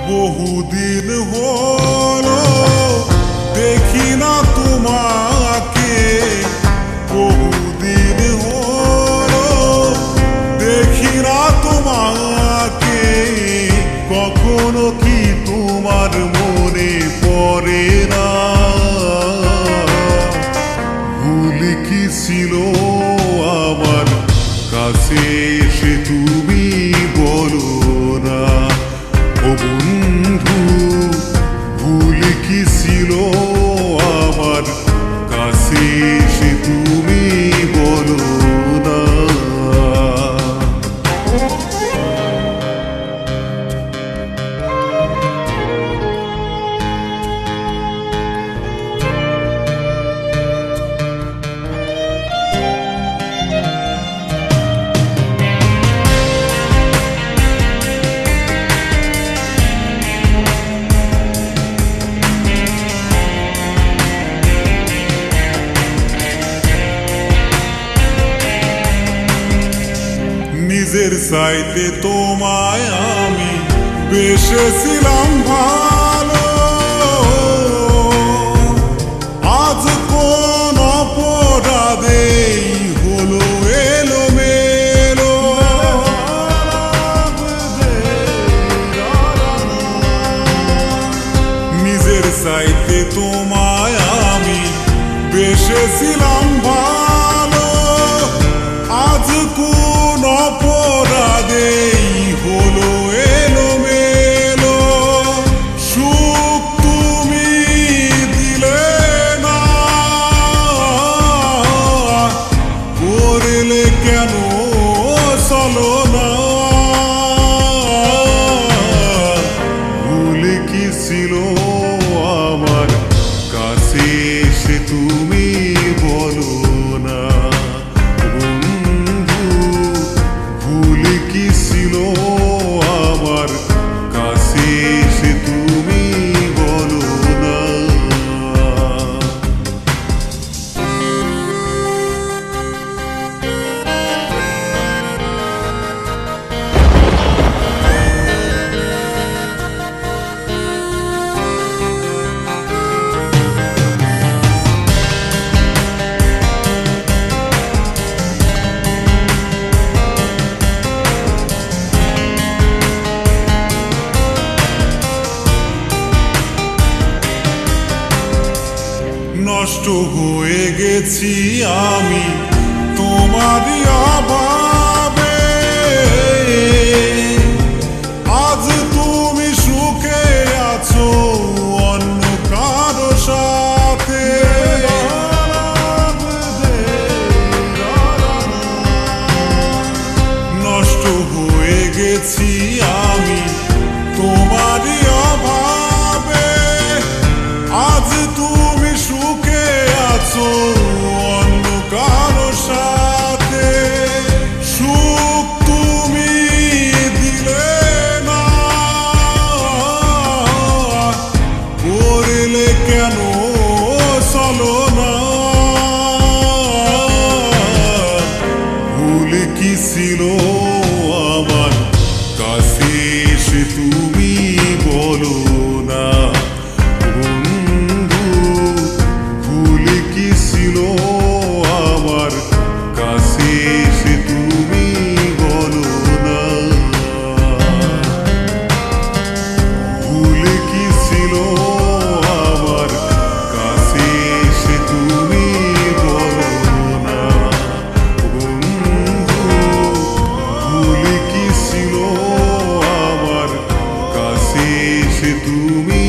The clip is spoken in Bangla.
বহুদিন হলো দেখি না তোমাকে, বহুদিন হলো দেখি না তোমাকে। কখনো কি তোমার মনে পড়ে না? ভুল কি ছিল আমার কাছে এসে তুমি বলো না। ও বন্ধু, ভুল কি ছিল আমার কাছে এসে তুমি বলো না। নিজের চাইতে তোমায় আমি বেসেছিলাম ভালো, আজ কোন অপরাধেই হলো এলোমেলো। নিজের চাইতে তোমায় আমি বেসেছিলাম ভালো, আজ কোন অপরাধেই হলো এলোমেলো। সুখ তুমি দিলে না, করলে কেন চলো না? ভুল কি ছিল আমার কাছে এসে তুমি বলো না। ভুল কি ছিল আমার কাছে এসে তুমি বলো না। নষ্ট হয়ে গেছি আমি তোমারই অভাবে, আজ তুমি সুখে আছো অন্য কারো সাথে। নষ্ট হয়ে গেছি আমি তোমারই অভাবে, আজ তুমি সুখে আছো অন্য কারো সাথে। সুখ তুমি দিলে না, করলে কেন চলো না? ভুল কি ছিল আমার কাছে এসে তুমি বলো না। ভুল কি ছিল আমার কাছে এসে তুমি বলো না। ভুল কি ছিল আমার কাছে এসে তুমি বলো না। বন্ধু, ভুল কি ছিল আমার কাছে এসে তুমি